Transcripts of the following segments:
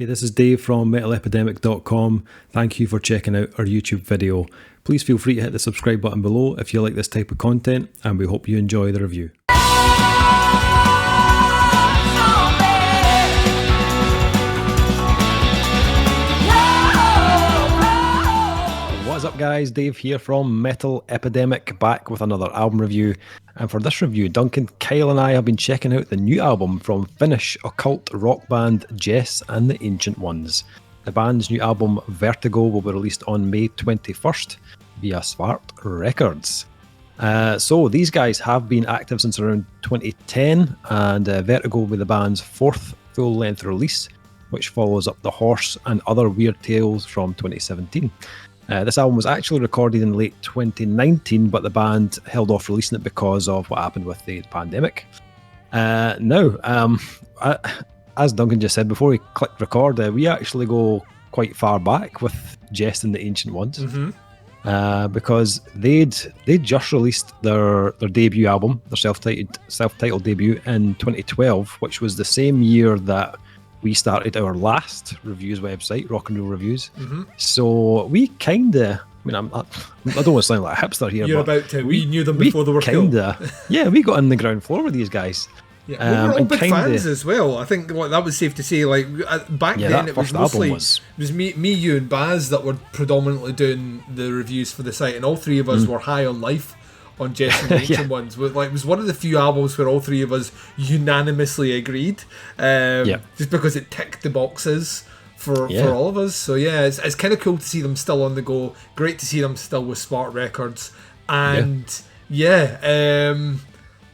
Hey, this is Dave from metalepidemic.com. Thank you for checking out our YouTube video. Please feel free to hit the subscribe button below if you like this type of content, and we hope you enjoy the review. What's up guys, Dave here from Metal Epidemic, back with another album review. And for this review, Duncan Kyle and I have been checking out the new album from Finnish occult rock band Jess and the Ancient Ones. The band's new album Vertigo will be released on May 21st via Svart Records. So these guys have been active since around 2010, and Vertigo will be the band's fourth full-length release, which follows up The Horse and Other Weird Tales from 2017. This album was actually recorded in late 2019, but the band held off releasing it because of what happened with the pandemic. As Duncan just said before we clicked record, we actually go quite far back with Jess and the Ancient Ones, because they'd just released their debut album, their self-titled debut in 2012, which was the same year that we started our last reviews website, Rock and Roll Reviews. So we kind of, I don't want to sound like a hipster here, we knew them before they were cool. Yeah, we got in the ground floor with these guys. Yeah, we were all big fans as well. I think that was safe to say. Like back then, it was mostly me, you, and Baz that were predominantly doing the reviews for the site, and all three of us were high on life on Jess and the Ancient Ones. It was one of the few albums where all three of us unanimously agreed, just because it ticked the boxes for all of us. So yeah, it's kind of cool to see them still on the go. Great to see them still with Svart Records, and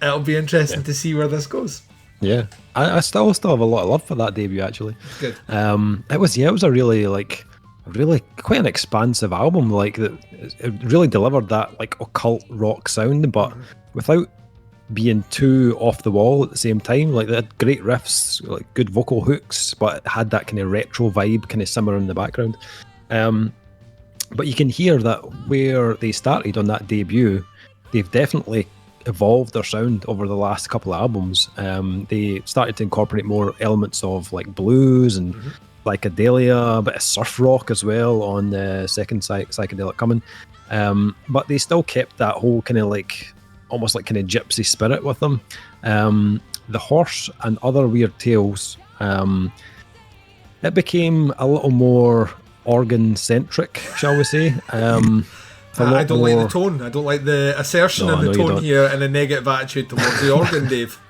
it'll be interesting to see where this goes. Yeah, I still have a lot of love for that debut. Actually, good. It was a really quite an expansive album. Like it really delivered that like occult rock sound, but without being too off the wall at the same time. Like they had great riffs, like good vocal hooks, but it had that kind of retro vibe kind of simmering in the background. But you can hear that where they started on that debut, they've definitely evolved their sound over the last couple of albums. They started to incorporate more elements of like blues and psychedelia, a bit of surf rock as well on the second Psychedelic Coming, but they still kept that whole kind of like almost like kind of gypsy spirit with them. The Horse and Other Weird Tales, it became a little more organ centric, shall we say. I don't like the tone. I don't like the assertion in the tone here and a negative attitude towards the organ, Dave.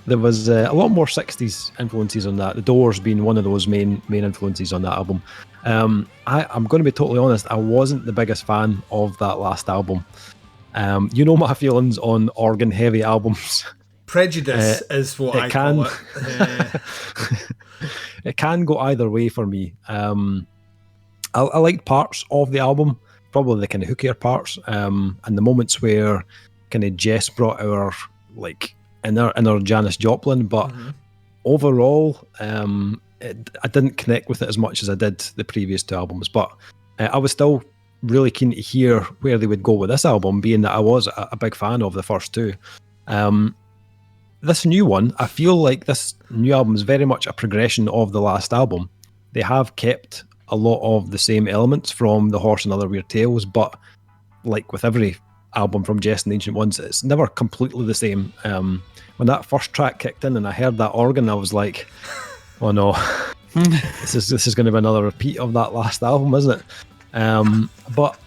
There was a lot more 60s influences on that. The Doors being one of those main influences on that album. I'm going to be totally honest, I wasn't the biggest fan of that last album. You know my feelings on organ-heavy albums. Prejudice is what I call it. It can go either way for me. I liked parts of the album, probably the kind of hookier parts, and the moments where kind of Jess brought our like inner Janis Joplin, but overall I didn't connect with it as much as I did the previous two albums. But I was still really keen to hear where they would go with this album, being that I was a big fan of the first two. This new one, I feel like this new album is very much a progression of the last album. They have kept a lot of the same elements from The Horse and Other Weird Tales, but like with every album from Jess and the Ancient Ones, it's never completely the same. When that first track kicked in and I heard that organ, I was like, oh no, this is going to be another repeat of that last album, isn't it? But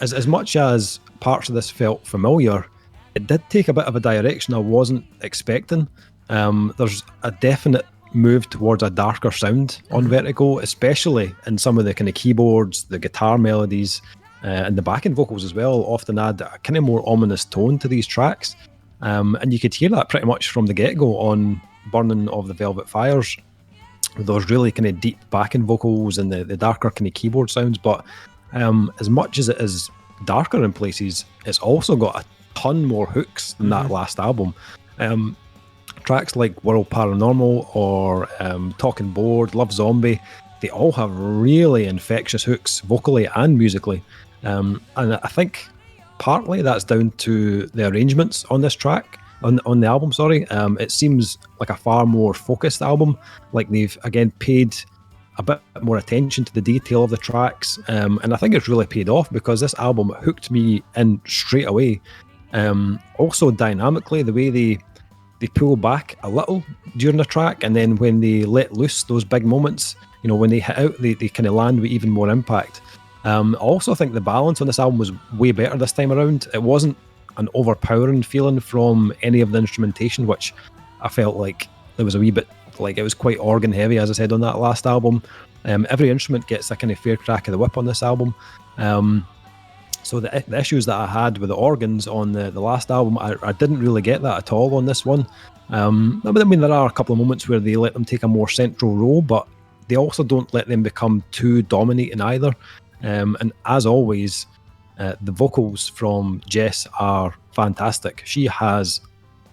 as much as parts of this felt familiar, it did take a bit of a direction I wasn't expecting. There's a definite move towards a darker sound on Vertigo, especially in some of the kind of keyboards, the guitar melodies, and the backing vocals as well often add a kind of more ominous tone to these tracks. And you could hear that pretty much from the get-go on Burning of the Velvet Fires, with those really kind of deep backing vocals and the darker kind of keyboard sounds. But as much as it is darker in places, it's also got a ton more hooks than that last album. Tracks like World Paranormal or Talking Board, Love Zombie, they all have really infectious hooks vocally and musically. And I think partly that's down to the arrangements on this track, on the album, sorry. It seems like a far more focused album, like they've again paid a bit more attention to the detail of the tracks, and I think it's really paid off because this album hooked me in straight away. Also dynamically, the way they pull back a little during the track, and then when they let loose those big moments, when they hit out, they kind of land with even more impact. I also think the balance on this album was way better this time around. It wasn't an overpowering feeling from any of the instrumentation, which I felt like there was a wee bit, like it was quite organ heavy, as I said on that last album. Every instrument gets a kind of fair crack of the whip on this album. So the issues that I had with the organs on the last album, I didn't really get that at all on this one. I mean, there are a couple of moments where they let them take a more central role, but they also don't let them become too dominating either. And as always, the vocals from Jess are fantastic. She has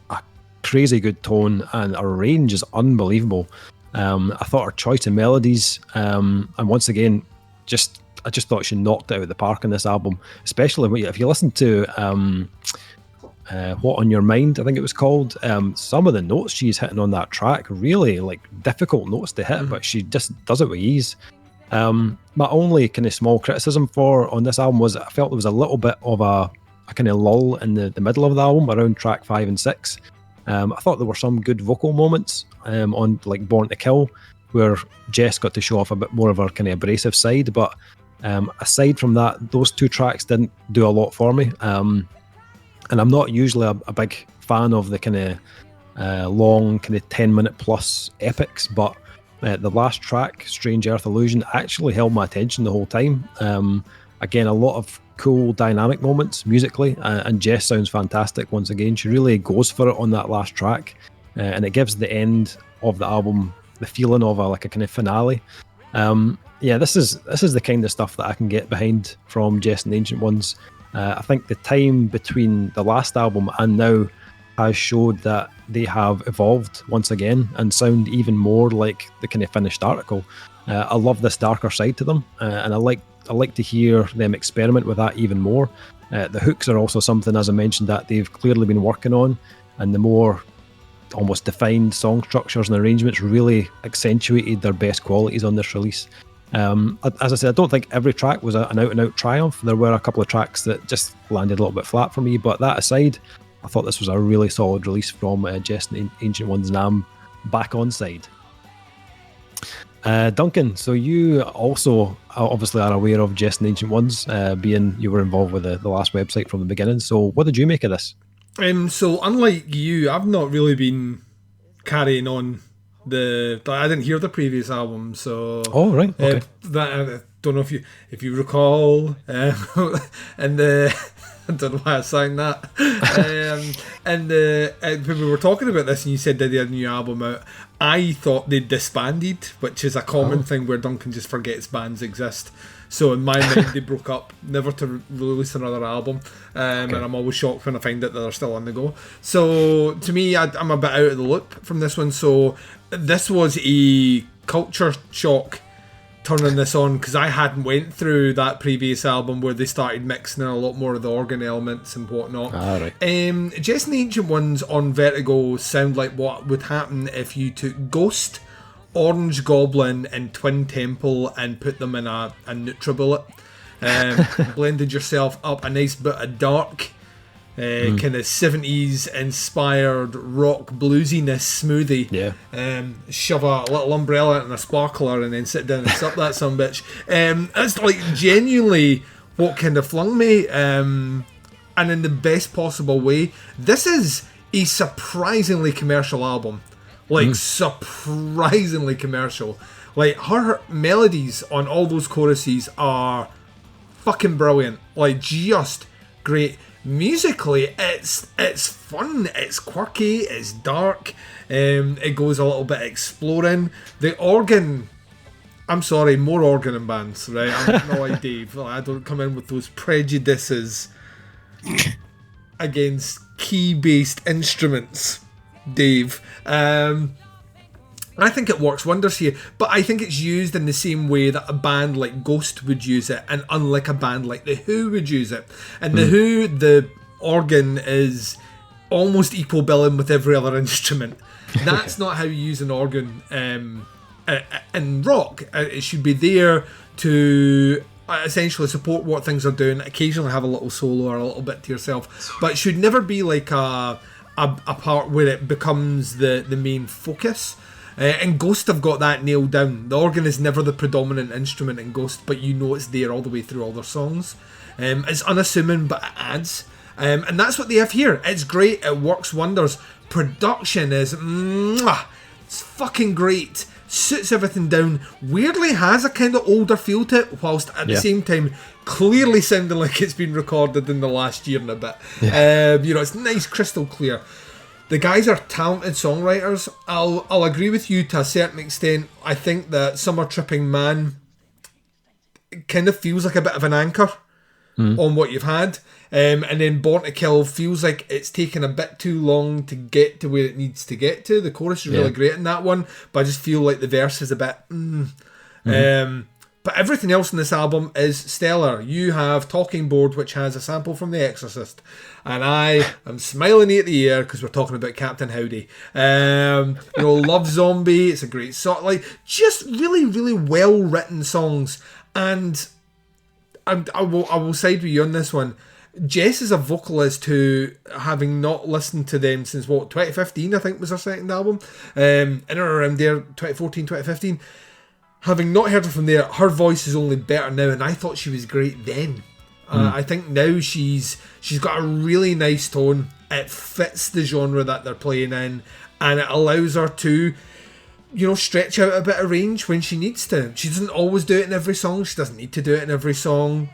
a crazy good tone, and her range is unbelievable. I thought her choice of melodies, and once again, I just thought she knocked it out of the park on this album. Especially if you listen to What On Your Mind, I think it was called. Some of the notes she's hitting on that track, really like difficult notes to hit, but she just does it with ease. My only kind of small criticism on this album was I felt there was a little bit of a kind of lull in the middle of the album around track 5 and 6. I thought there were some good vocal moments on like Born to Kill, where Jess got to show off a bit more of her kind of abrasive side, but aside from that, those two tracks didn't do a lot for me. And I'm not usually a big fan of the kind of long kind of 10-minute plus epics, but the last track, Strange Earth Illusion, actually held my attention the whole time. Again, a lot of cool dynamic moments musically, and Jess sounds fantastic once again. She really goes for it on that last track, and it gives the end of the album the feeling of a kind of finale. This is the kind of stuff that I can get behind from Jess and the Ancient Ones. I think the time between the last album and now has showed that they have evolved once again and sound even more like the kind of finished article. I love this darker side to them, and I like to hear them experiment with that even more. The hooks are also something, as I mentioned, that they've clearly been working on, and the more almost defined song structures and arrangements really accentuated their best qualities on this release. As I said, I don't think every track was an out-and-out triumph. There were a couple of tracks that just landed a little bit flat for me, but that aside, I thought this was a really solid release from Jess and the Ancient Ones, and I'm back on side. Duncan, so you also obviously are aware of Jess and the Ancient Ones, being you were involved with the last website from the beginning. So what did you make of this? So unlike you, I've not really been carrying on I didn't hear the previous album, so oh right, okay. I don't know if you recall, and I don't know why I sang that. When we were talking about this, and you said that they had a new album out, I thought they disbanded, which is a common thing where Duncan just forgets bands exist. So in my mind, they broke up, never to release another album. And I'm always shocked when I find out that they're still on the go. So to me, I'm a bit out of the loop from this one. So this was a culture shock turning this on, because I hadn't went through that previous album where they started mixing in a lot more of the organ elements and whatnot. Right. Jess and the Ancient Ones on Vertigo sound like what would happen if you took Ghost, Orange Goblin and Twin Temple and put them in a NutriBullet, blended yourself up a nice bit of dark kind of 70s inspired rock bluesiness smoothie, shove a little umbrella and a sparkler and then sit down and sup that sumbitch. It's like genuinely what kind of flung me, and in the best possible way. This is a surprisingly commercial album. Like, surprisingly commercial. Like, her melodies on all those choruses are fucking brilliant. Like, just great. Musically, it's fun, it's quirky, it's dark, it goes a little bit exploring. The organ, I'm sorry, more organ in bands, right? I'm not like Dave. I don't come in with those prejudices against key-based instruments, Dave. I think it works wonders here, but I think it's used in the same way that a band like Ghost would use it, and unlike a band like The Who would use it. And The Who, the organ is almost equal billing with every other instrument. That's not how you use an organ in in rock. It should be there to essentially support what things are doing. Occasionally have a little solo or a little bit to yourself, but it should never be like a part where it becomes the main focus. And Ghost have got that nailed down. The organ is never the predominant instrument in Ghost, but you know it's there all the way through all their songs. It's unassuming, but it adds. And that's what they have here. It's great. It works wonders. Production is... it's fucking great. Suits everything down. Weirdly has a kind of older feel to it, whilst at the same time clearly sounding like it's been recorded in the last year and a bit. It's nice, crystal clear. The guys are talented songwriters. I'll agree with you to a certain extent. I think that Summer Tripping Man kind of feels like a bit of an anchor on what you've had. And then Born to Kill feels like it's taken a bit too long to get to where it needs to get to. The chorus is really great in that one, but I just feel like the verse is a bit... But everything else in this album is stellar. You have Talking Board, which has a sample from The Exorcist. And I am smiling at the ear because we're talking about Captain Howdy. Love Zombie, it's a great song. Like, just really, really well-written songs. And I will side with you on this one. Jess is a vocalist who, having not listened to them since, 2015, I think was her second album. In or around there, 2014, 2015. Having not heard her from there, her voice is only better now, and I thought she was great then. I think now she's got a really nice tone. It fits the genre that they're playing in, and it allows her to, stretch out a bit of range when she needs to. She doesn't always do it in every song. She doesn't need to do it in every song.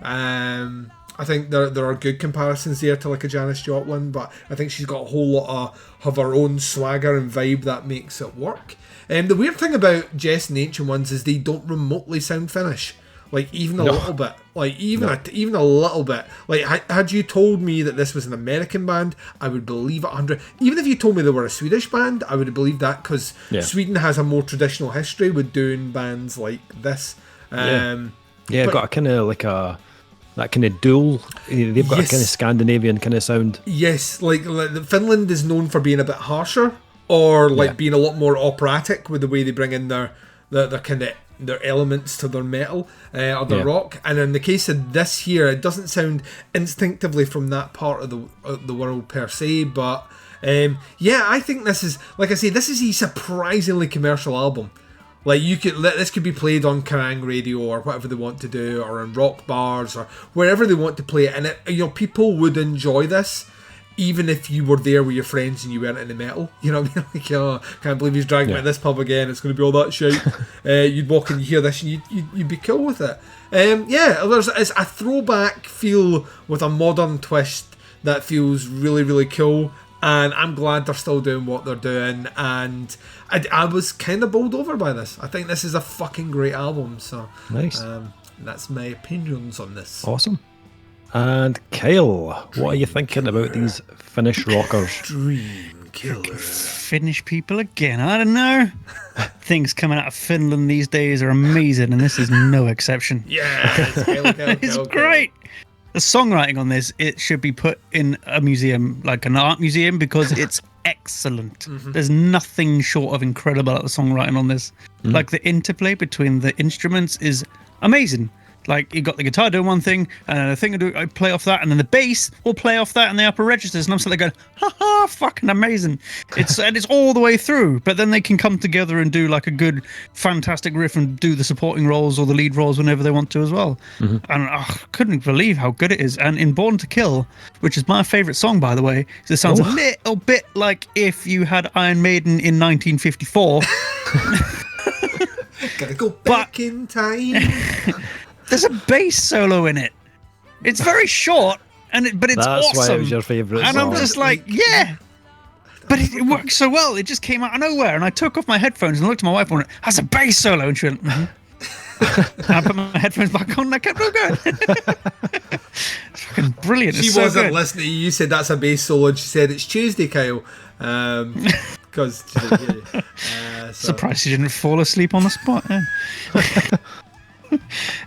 I think there are good comparisons there to like a Janis Joplin, but I think she's got a whole lot of her own swagger and vibe that makes it work. The weird thing about Jess and Ancient Ones is they don't remotely sound Finnish. Like, even a little bit. Like, even a little bit. Like, had you told me that this was an American band, I would believe it 100. Even if you told me they were a Swedish band, I would have believed that, because Sweden has a more traditional history with doing bands like this. Got a kind of like that kind of Dool. They've got a kind of Scandinavian kind of sound. Yes, like Finland is known for being a bit harsher, or being a lot more operatic with the way they bring in their kind of their elements to their metal or their rock. And in the case of this here, it doesn't sound instinctively from that part of the world per se, but I think this is, like I say, this is a surprisingly commercial album. Like, this could be played on Kerrang radio or whatever they want to do, or in rock bars or wherever they want to play it, and people would enjoy this even if you were there with your friends and you weren't into metal. You know what I mean? Like, oh, can't believe he's dragging me to this pub again, it's going to be all that shit. You'd walk and you hear this and you'd be cool with it. It's a throwback feel with a modern twist that feels really, really cool. And I'm glad they're still doing what they're doing. And I was kind of bowled over by this. I think this is a fucking great album. So nice. That's my opinions on this. Awesome. And Kyle, what are you thinking about these Finnish rockers? Dream Killer. Finnish people again. I don't know. Things coming out of Finland these days are amazing, and this is no exception. Yeah, it's great. The songwriting on this, it should be put in a museum, like an art museum, because it's excellent. Mm-hmm. There's nothing short of incredible at the songwriting on this. Mm-hmm. Like, the interplay between the instruments is amazing. Like, you got the guitar doing one thing, and then the thing I play off that, and then the bass will play off that in the upper registers, and I'm sitting there going, ha ha, fucking amazing. And it's all the way through, but then they can come together and do like a good, fantastic riff and do the supporting roles or the lead roles whenever they want to as well. Mm-hmm. And I couldn't believe how good it is. And in Born to Kill, which is my favourite song, by the way, it sounds a little bit like if you had Iron Maiden in 1954. Gotta go back in time. There's a bass solo in it. It's very short, but it's awesome. That's why it was your favourite song. And I'm just like, yeah. But it works so well. It just came out of nowhere. And I took off my headphones and looked at my wife and went, that's a bass solo. And she went, mm-hmm. And I put my headphones back on and I kept on going. It's fucking brilliant. She wasn't listening. You said that's a bass solo and she said, it's Tuesday, Kyle. Because surprised she didn't fall asleep on the spot. Yeah.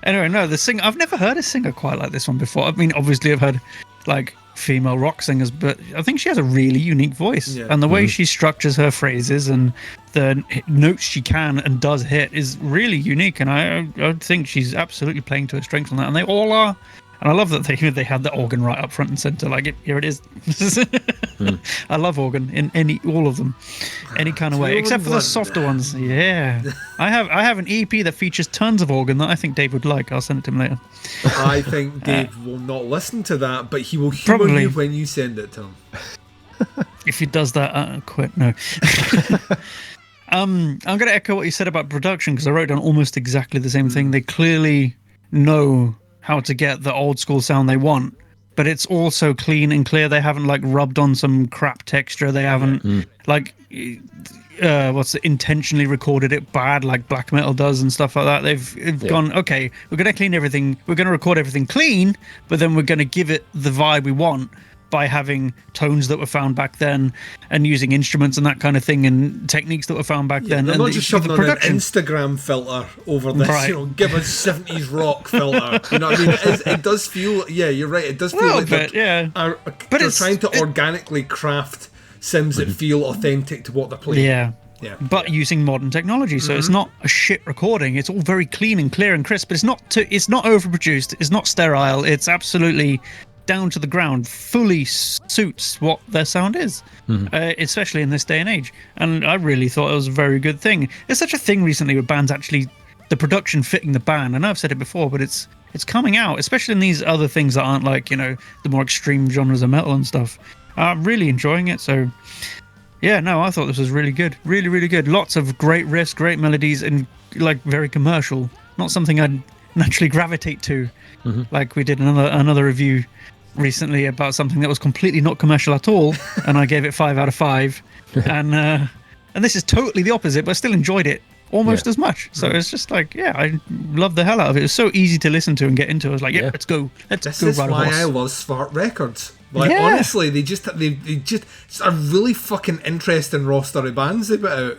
Anyway, no, the singer, I've never heard a singer quite like this one before. I mean, obviously I've heard like female rock singers, but I think she has a really unique voice, and the way she structures her phrases and the notes she can and does hit is really unique, and I think she's absolutely playing to her strengths on that, and they all are. And I love that they had the organ right up front and center. Like, here it is. I love organ in all of them, any kind of way, except for the softer ones. Yeah, I have an EP that features tons of organ that I think Dave would like. I'll send it to him later. I think Dave will not listen to that, but he will humor you when you send it to him. If he does that, quit. No. I'm going to echo what you said about production, because I wrote down almost exactly the same thing. They clearly know how to get the old school sound they want, but it's also clean and clear. They haven't like rubbed on some crap texture. They haven't like intentionally recorded it bad like black metal does and stuff like that. They've gone, okay, we're going to clean everything, we're going to record everything clean, but then we're going to give it the vibe we want by having tones that were found back then and using instruments and that kind of thing and techniques that were found back then. They're and not just shoving on an Instagram filter over this, right. Give us 70s rock filter. You know what I mean? It does feel, you're right, it does feel they're trying to organically craft sims that feel authentic to what they're playing. Yeah. But using modern technology, so it's not a shit recording. It's all very clean and clear and crisp, but it's not overproduced, it's not sterile, it's absolutely down to the ground, fully suits what their sound is, especially in this day and age. And I really thought it was a very good thing. There's such a thing recently with bands actually, the production fitting the band. I know I've said it before, but it's coming out, especially in these other things that aren't like, the more extreme genres of metal and stuff. I'm really enjoying it. So yeah, no, I thought this was really good. Really, really good. Lots of great riffs, great melodies, and like very commercial. Not something I'd naturally gravitate to. Like we did another review recently about something that was completely not commercial at all, and I gave it 5 out of 5. And this is totally the opposite, but I still enjoyed it almost as much. So it's just like, I love the hell out of it. It was so easy to listen to and get into. I was like, let's go. This is why I love Svart Records. Like, honestly, they just it's a really fucking interesting roster of bands they put out.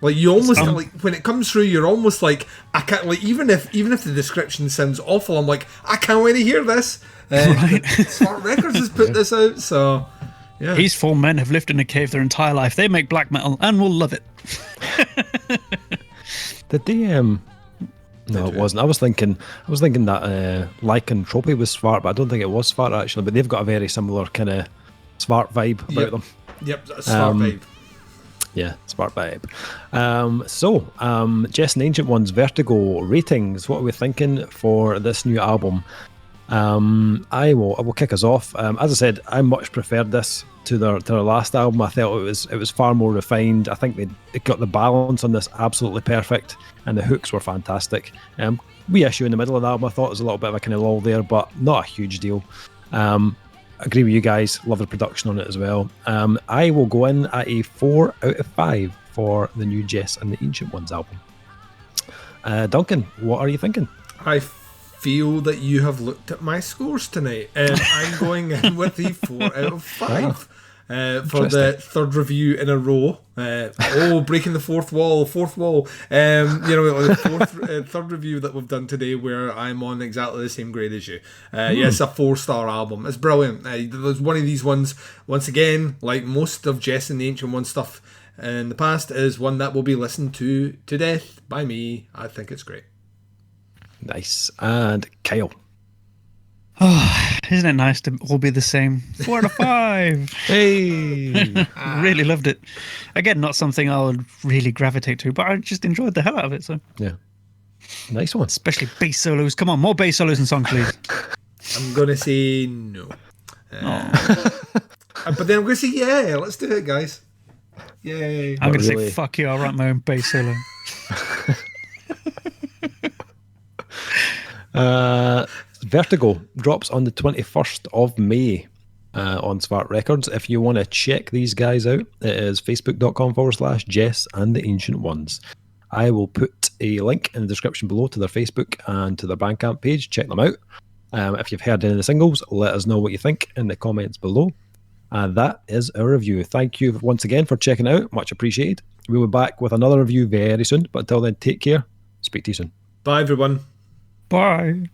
Like, you almost like when it comes through, you're almost like, I can't, like, even if the description sounds awful, I'm like, I can't wait to hear this. Right. Svart Records has put this out, so yeah. These 4 men have lived in a cave their entire life. They make black metal and will love it. Did they? No, it wasn't. I was thinking that Lykantropi was Svart, but I don't think it was Svart actually. But they've got a very similar kind of Svart vibe about them. Yep, Svart vibe. Yeah, Svart vibe. So, Jess and Ancient Ones, Vertigo ratings. What are we thinking for this new album? I will kick us off. As I said, I much preferred this to their last album. I thought it was far more refined. I think they got the balance on this absolutely perfect, and the hooks were fantastic. Wee issue in the middle of the album, I thought was a little bit of a kind of lull there, but not a huge deal. Agree with you guys. Love the production on it as well. I will go in at a 4 out of 5 for the new Jess and the Ancient Ones album. Duncan, what are you thinking? I feel that you have looked at my scores tonight. I'm going in with a 4 out of 5 for the third review in a row. Breaking the fourth wall. The third review that we've done today where I'm on exactly the same grade as you. Yes, a 4-star album. It's brilliant. There's one of these ones, once again, like most of Jess and the Ancient One stuff in the past, is one that will be listened to death by me. I think it's great. Nice. And Kyle. Oh, isn't it nice to all be the same? 4 out of 5. Hey. Really loved it. Again, not something I would really gravitate to, but I just enjoyed the hell out of it. So yeah, nice one. Especially bass solos. Come on, more bass solos and songs, please. I'm gonna say no. But then I'm gonna say yeah. Let's do it, guys. Yay! I'm gonna say fuck you. I'll write my own bass solo. Vertigo drops on the 21st of May on Svart Records. If you want to check these guys out, it is facebook.com/Jess and the Ancient Ones. I will put a link in the description below to their Facebook and to their Bandcamp page. Check them out. If you've heard any of the singles, let us know what you think in the comments below. And that is our review. Thank you once again for checking out. Much appreciated. We'll be back with another review very soon. But until then, take care. Speak to you soon. Bye, everyone. Bye.